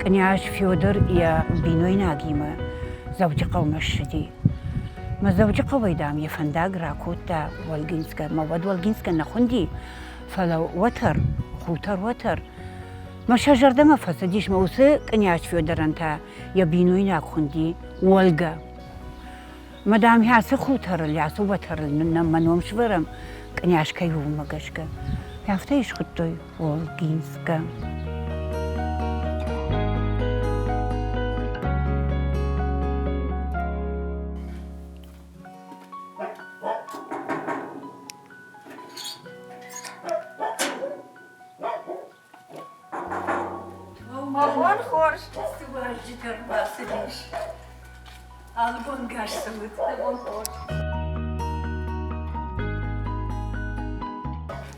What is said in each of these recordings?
كنياش فيودر يا بينوي ناقيمة زوجي قوم الشدي ما زوجي قوي دام يفندق راكوتا والجنسكا مواد والجنسكا نخندي فلو وتر خوتر وتر ما شجر دم فسديش موسى كنياش فيودر أنت يا بينوي ناخندي والجا ما دام يعس خوتر اللي يعس وتر لنا ما نومش برم كنياش كيو ما قشكا يفتيش خطوي والجنسكا Мамон хорш, стугаш житер басидиш. Албон гаш сумут, табон хорш.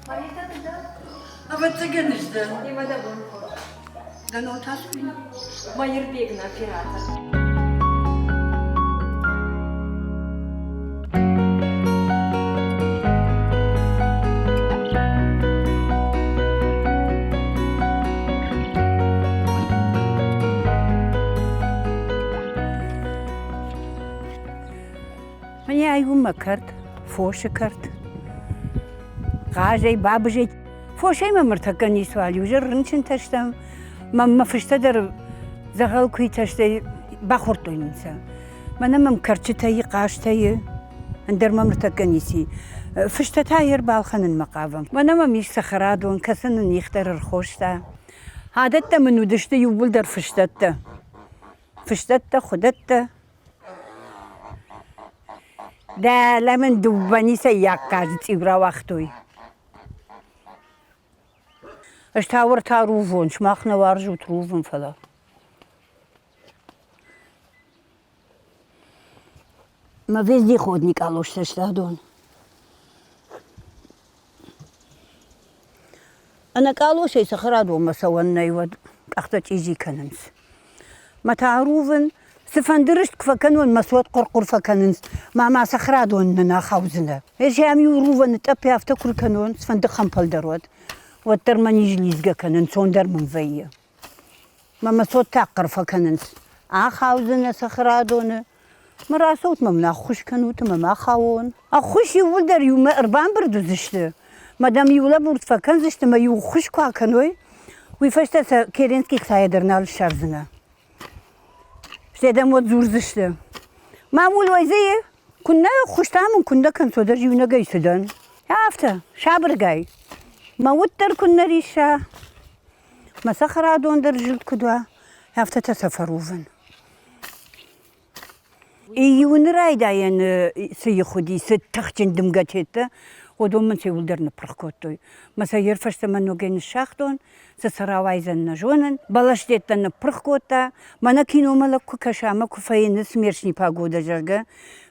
Марита да? А вот цыганы ждал. Не мада бон хорш. Да ну таскин. Майербег на оператор. من يوم ما كرت فوش كرت غاجي بابجي فوشي ما مرتكني سؤالي وجرنشن تشتم ما فيش تدر زغل كوي تشتي بخورتو ينسى ما انا مكرتشتي قاشتي اندر ما مرتكني سي فيش تتاير بالخن المقاوم ما انا مش سخرادون كسن يختار الخوشتا هادتا من ودشتي يولدر فشتتا خدتا ده لمن دوبانی سیاق کاجت ایبرا وقتوی. اشتاور تاروفون شماخ نوارجو تروفون فلا. ما وزدی خود نیکالوش تشتادون. أنا كالوش يسخرادو مسوان نيود أختك يجي كننس. ما تعروفن سفندرشت فكانون مسود قرقر فكانن ما سخرادون ننا خوزنا ايش هم يروفن تابي افتكر كانون سفند خمبل درود وتر من يجليزغا كانن سوندر من فيا ما مسود تاقر فكانن خوزنا سخرادون مراسوت ما خوش كانوت ما خاون اخوش يولدر يوم اربان بردوزشت مادام يولا برد فكانزشت ما يخوش كوا كانوي ويفشت كيرينسكي خايدرنا الشرزنا شدم وزورزشته معمول وزیه كنا خوشتامون كنا كن صدر جيونا جاي سدان عرفته شابر جاي ما وتر كنا ريشة ما سخرا دون درجل كدوا عرفته تسافروفن يون رايدا ين سيخودي ستخجن دمجتته ودوم من سيولدر نبرخكوتوي ما سيرفشت منو جين الشاخدون سسراوايزن نجونن بلشتن نبرخكوتا ما نكينو ملكو كشامة كفاين نسميرشني باغودا جرجا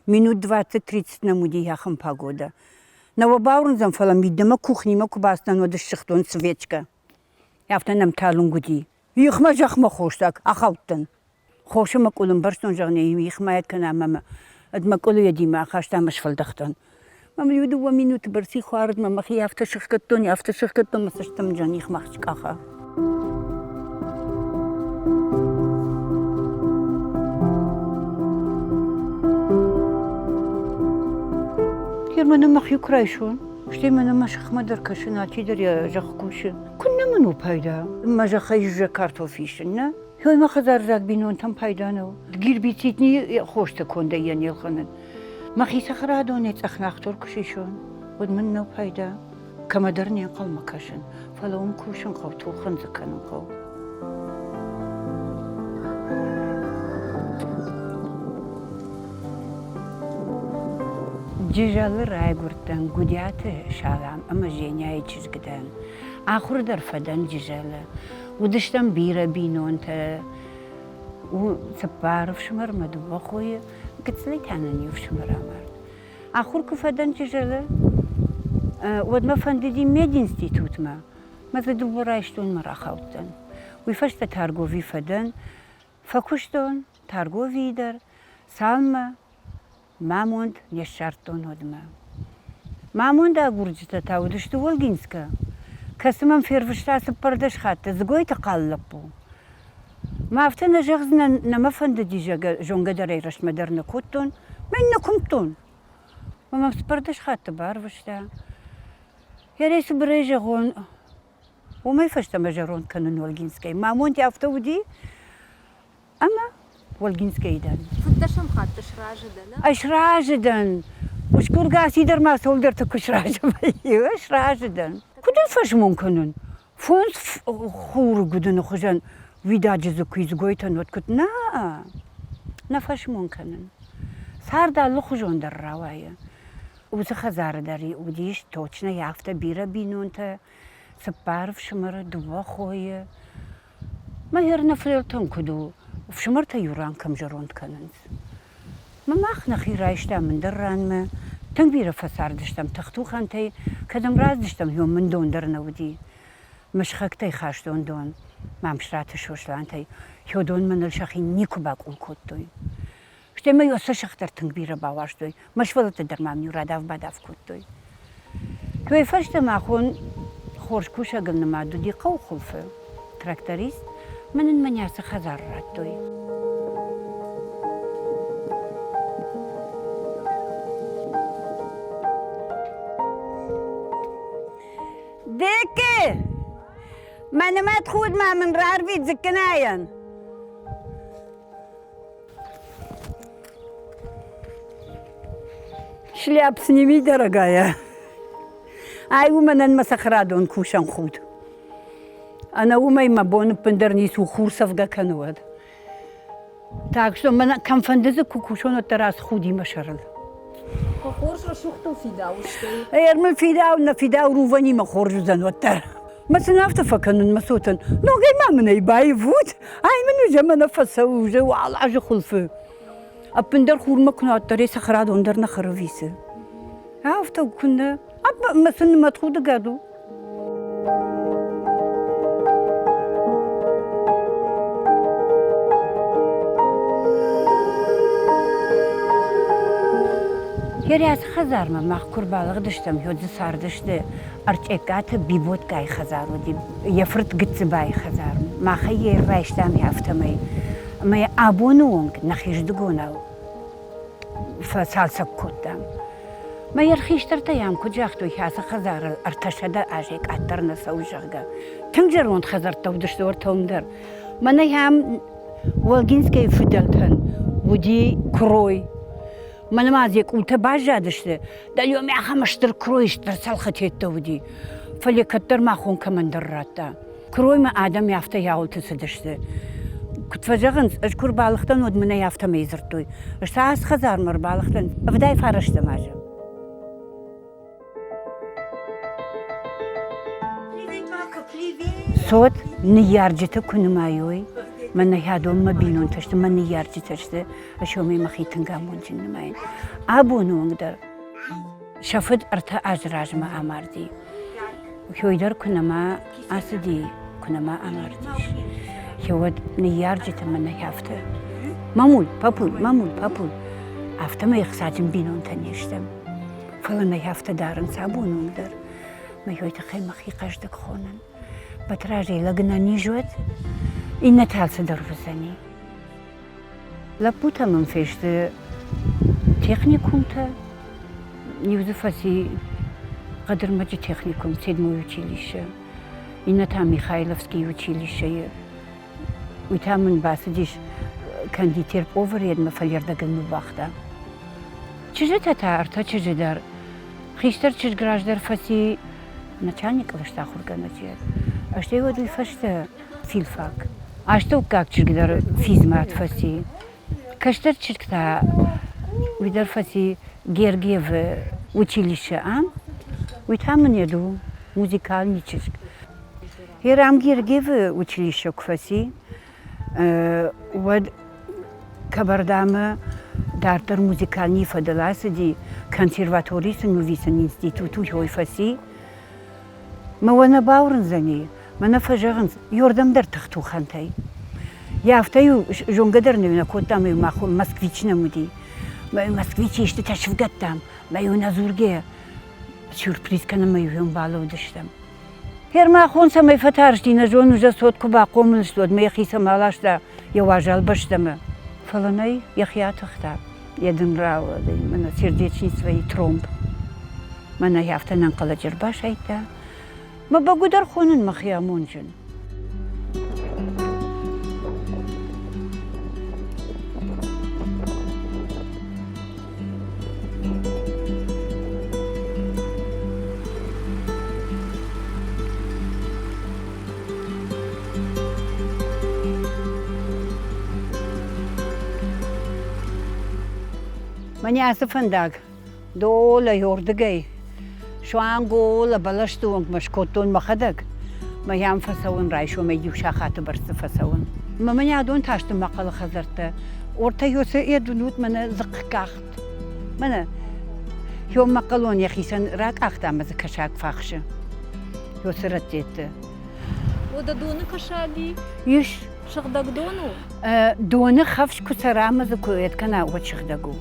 минут 20-30 намуди яхам погода. На вабаурн зам фала миддама кухни ма кубасна но дышхтон свечка. Яфтанам талунгуди. Ихма жахма хоштак ахавтан. خوشم کلم برشتون جانی میخواهد کنم مم ادم کلی دیما خواستمش فلدختن مم یودو و مینوت برسی خوارد مم خی هفته شخکتون مسشتم جانی خماش کاخا یه من مخیو کرایشون شتی من ماشخ مدر کشن آتی در یا جخ کوشن کنم منو پیدا ماجخای جکارتوفیشن نه هوی ما خزر زد بینون تام پیدا نو گیر بیتیتنی خوشت کنده یا نیل خنن ما خیس خرادونیت اخناختور کشیشون ود من نو پیدا کم درنی قل مکشن فلوم کوشن خو تو خنز کنم خو جیجال رای گرتن گودیات شالام اما جنیای چیز گدن آخر در فدان جیجاله ودشتم بيرة بينون تا وسبارف شمر مدو أخوي قلت لي تاني يوف شمر عمر آخر كفدان تجلا ود ما فندي ميد انستيتوت ما تدو رايشتون مرا خوتن ويفشت تارجو في فدان فكشتون تارجو فيدر سالما ماموند يشارتون هدما ماموند أقولت تاودشتو والجنسكا كسمم فيرفشتا سبردش خات زغوي تقلبو ما افتنا جغزنا نمفند دي جون قدر يرش مدرنا كوتون من كمتون وما سبردش خات بعرفش تا يا ريس بريجا غون وما يفشت مجرون كانون والجنسكي ما مونتي افتودي اما والجنسكي دان فتشم خاطش راجدنا اش راجدن وشكون قاس يدر ما سولدرتك اش راجدن اش راجدن كدن فاش ممكنن فونس خور قدن خجن ويدا جزو كويز قويتن وتكت نا فاش ممكنن صار دا لخجون در رواية وزا خزار داري وديش توچنا يافتا بيرا بينونتا سبارف شمر دوا خوية ما يرنا فليلتن كدو وفشمرتا يوران كم جروند كننز ما ماخنا خيرايشتا من دران ما تنبيرا فسار دشتم تختو خانتي كدم راز دشتم يوم من دون درنا ودي مش خاكتي خاش دون ما مشرات شوشلانتي يو دون من الشخي نيكو باقول كوتوي شتي ما يوسا شختر تنبيرا باواشتوي مش ولت در مامنيو راداف باداف كوتوي توي فاشتا ماخون خورش كوشا قلنا ما دودي قو خلفه تراكتوريست من المنياسة خزار راتوي ديكي ما أنا ما تخود ما من رارفي تزكناين شلياب سنيمي درجايا أي ومن المسخرادون كوشان خود أنا وما بون بندرنيس وخور صفقة كانواد так что من كم فندزك كوشون التراس خودي مشرل خورش رو شوختو فيداو شتي يرمل فيداو روفاني ما خورج زن وتر مثلا افتفكن مسوتن نو غير ما من يباي فوت اي منو جما نفس وجو على عج خلفه ابندر خور ما كنا تري سخراد اندر نخرفيسه عرفتوا كنا مثلا ما تخود قادو يرياس خزار ما خور بالغ دشتم يود صار دشته ارچكات بيبوت كاي خزار ودي يفرت قت باي خزار ما خير رايشتام يافتمي ما ابونونك نخيش دغوناو فسالسك قدام ما يرخيش ترتيام كجاختو ياس خزار ارتشد اجيك اترنا سوجغا تنجرون خزر تودش دور تومدر من يام والجنسكي فدلتن ودي كروي من ما زيك وتباجا دشته دا اليوم يا خمشتر كرويش ترسلختي التودي فلي كتر ما خون كمان دراتا كروي ما ادم يافته ياول تسدشته كنت فجغن اشكر بالختن ود من يافته ميزرتوي اشتاس خزار مر بالختن بداي فرشت ماجا صوت نيارجته كنمايوي من هادوم ما بينون تشت من يارجي تشت اشومي مخيتن قامون جنماين ابونو نقدر شفت ارتا اجراج ما امردي ويدر كنا ما اسدي كنا ما امرديش يود نيارجي من يافته مامول بابول افته ما يخساجن بينون تنيشتم فلما يافته دارن سابونو نقدر ما يويت خي مخي قشدك خونن بتراجي لقنا نيجوت إن تالس درفزني لابوتا من فيشت تكنيكوم تا نيوزفاسي قدر ما جي تكنيكوم سيدمو училище إن تا ميخايلوفسكي училище ويتا من باسديش كانديتير بوفريد ما فليردقل مباخدا چجتا تا ارتا چجدار خيشتر چج گراجدار فاسي начальник лышта хурганатер аште водуй фашта филфак аште как чигдар физмат фаси каштер чиркта видар фаси Гергиев училище ам уйтамн еду музыкальный чирк Ерам Гергиев училище кфаси вод кабардама дартер музыкальный фадаласди консерваторист новисен институту хой фаси ما وانا باورن زني ما نفجرن يوردم در تختو خانتي يافتيو جون قدر نبينا كوتام يماخو مسكويتش نمودي ما مسكويتش يشت تشفقتام ما يونا زورجي سوربريز كان ما يوم بالو دشتم هرما خون سمای فتارش دینا جون وجا صوت كوبا قوملش دود ما يخي سمالاش دا يواجال بشتمه فلاني يخيات اختا يدن راو من سيرديتشي سوي ترومب من يافتا ننقل جربا شايتا ما بقدر خونن مخيامون جن من ياسفن داك دولا يوردقي شو عنقول بلشتون مشكوتون مخدك ما ينفسون رايشو ما يجيب شاخات برسفسون ما من يعدون تاشت مقال خزرته ورتا يوسي يدونوت من زق كاخت من يوم مقالون يخيسن راك اخت عم كشاك فاخشه يوسي رتيت ودا دوني كشالي يش شغدك دونو دوني خفش كسرامز كويت كنا وتشغدقو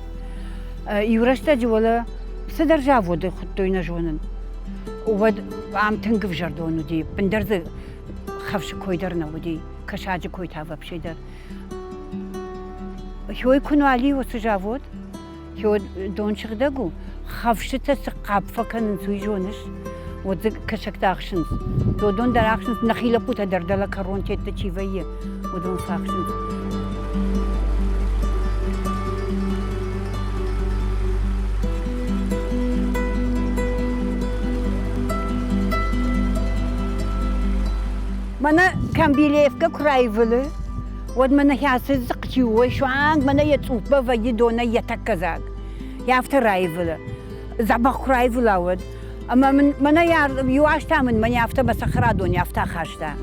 يورشتا جولا سدر جاود خطوينا جونن ود عم تنقف جردونو دي بندرز خفش كويدرنا ودي كشاج كوي تافا بشيدر هو يكونوا عليه وسجاود هو دون شغدقو خفشتا سقاب فكن سوي جونش ود كشك داخشنز دون داخشنز نخيله بوتا دردلا كرون تيتا تشيفيه ودون فاخشنز منا كان بيليفكا كرايفل ود منا ياسز زقتيوي شو عند منا يتصوبا فيدونا يتكزاك يافت رايفل زعبا كرايفل اود اما من منا يواشتا من يافتا بس خرادون يافتا خاشتا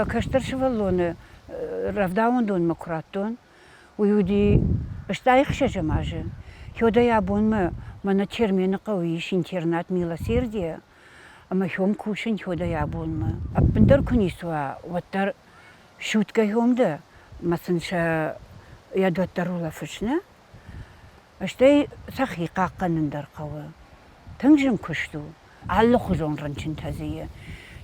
كشتر شغلون رفداون دون مكراتون ويودي اشتايخ شجماجه يودا يابون ما منا تشرمين قويش انترنت ميلا سيرديا اما يوم كوشن يودا يابون ما ابندر كنيسوا وتر شوتكا يوم ده مثلا شا يدوتر ولا فشنا اشتاي سخي قاقن در قوا تنجم كشتو على خزون رنشن تزيه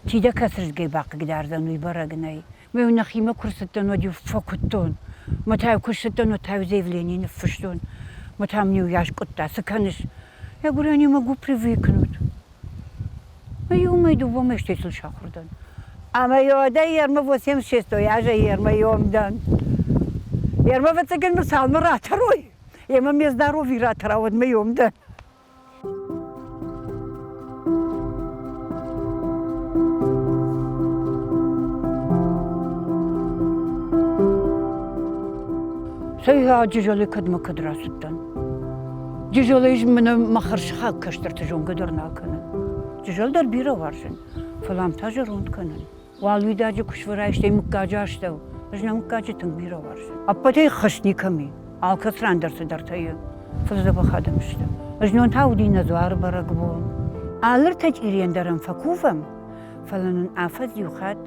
تيدا كسرت جاي باقي قداردن ويبرقناي ما ينخيمه كرستن ودي فكتون ما تاو كرستن وتاو زيفليني نفشتون ما تاو نيوياش قطع سكنش يقول أنا ما قو بريفيكنوت ما يوم ما يدوبو ما يشتيسل شاخردن أما يودا يرمى وسيم شيستو ياجا يرمى يوم دان يرمى فتسكن مسال مرات روي يما ميزدارو في رات راود ما يوم دان سيها جيجولي كدما كدرا ستان جيجولي من مخرشخا كشتر تجون قدرنا كنن جيجول در بيرا وارشن فلام تاجروند كنن والويدا جي كشورا اشتي مكاجا اشتو اجنا مكاجا تن بيرا وارشن ابتي خشني كمي алкасран درس درتايا فلزبا خادم اشتو اجنون تاودي نزوار برقبون алыр تجيرين درم فكوفم فلنن افز يخاد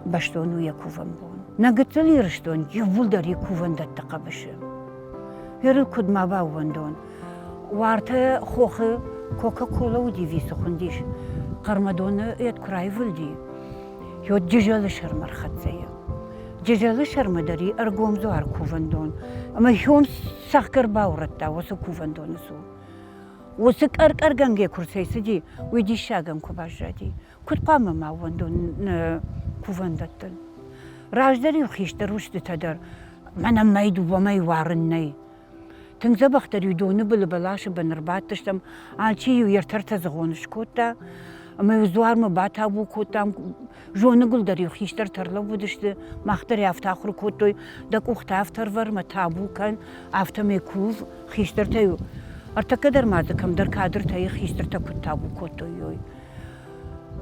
بشتونو يكوفم بون نقتل يرشتون يفولدر يكوفن دتقا بشه يرل كود ما باوندون وارتا خوخ كوكا كولا ودي في سخنديش قرمدون يد كراي فلدي يود جيجال شرمر خدزيا جيجال شرمدري ارقوم زوار كوفندون اما يوم سخكر باورتا وسو كوفندون سو وسك ارقنجي كرسي سجي ويدي شاغم كوباجادي كود قام ما وندون كوفندتل راجدري وخيشتر وشت تدر منا ما يدو وما يوارني تنزبخ تريدون بلبلاش بنربات تشتم عالشي ويرترت زغونش كوتا اما يزوار مباتا بو كوتا جونقل دري وخيشتر ترلو بدشت مختر يفتاخر كوتوي دك اخت افتر ور متابو كان افتا ميكوف خيشتر تيو ارتكدر ما دكم در كادر تي خيشتر تكوتابو كوتوي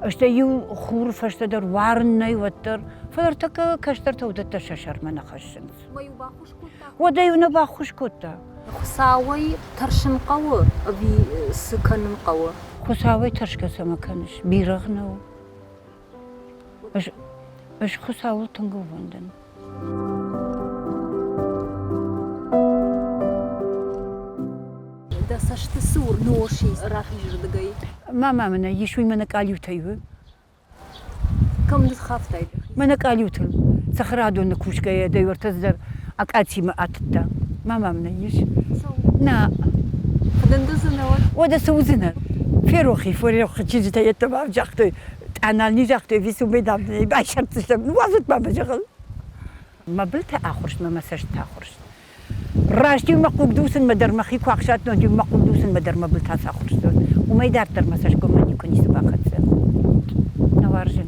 اشتيو خور فشتدر وارني وتر فلرتك كشتر تودت ششر من خشنز ما يباخوش كوتا ودايونا باخوش كوتا خساوي ترشن قوة أبي سكن قوة خساوي ترشك سمكنش بيرغنو اش خساول تنگو وندن دا سشت سور نوشي راح يجردقي ماما من يشوي من قاليو تيو كم نتخاف تايد من قاليو تل سخرادو نكوش كاي دايور تزدر اقاتي ما اتتا ماما من يش نا خدن دزنا ودا سوزنا في روخي تشيجي تيتبع جاختي انا اللي جاختي في سو ميدام باشر تشتم وازت ما بشغل ما بلت اخرش ما مسجت اخرش راشتي ما قدوسن مدر مخي كواخشات نو ما قدوسن مدر ما بلت اخرش وما يدار تر مسج كم ني كوني سباقت نوارجن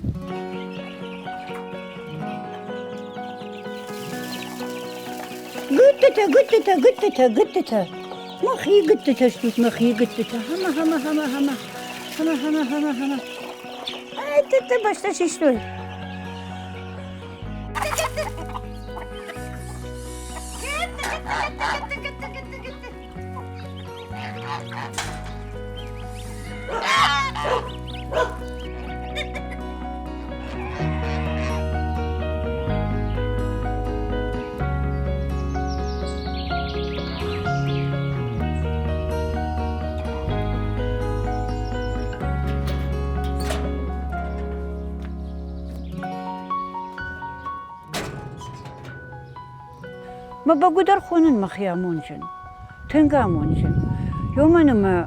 قدتها مخي قدتها شتوت مخي قدتها هما انت باش تشي شتوي ما بقدر خونن مخيامونجن تنقامونجن يوم انا ما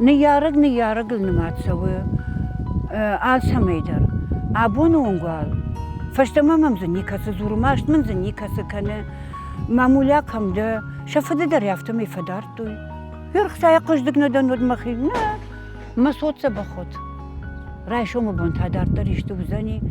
نيارق لنما تسوي آل سميدر عبون ونقال فاشتما ممزني كاسة زورو ماشت منزني كاسة كان معمولا كم ده شفت دریافت می فدارتوی يرخ سايقش دقنا دنود مخي نا ما صوت سبخوت رايشو مبون تادار تريشتو بزني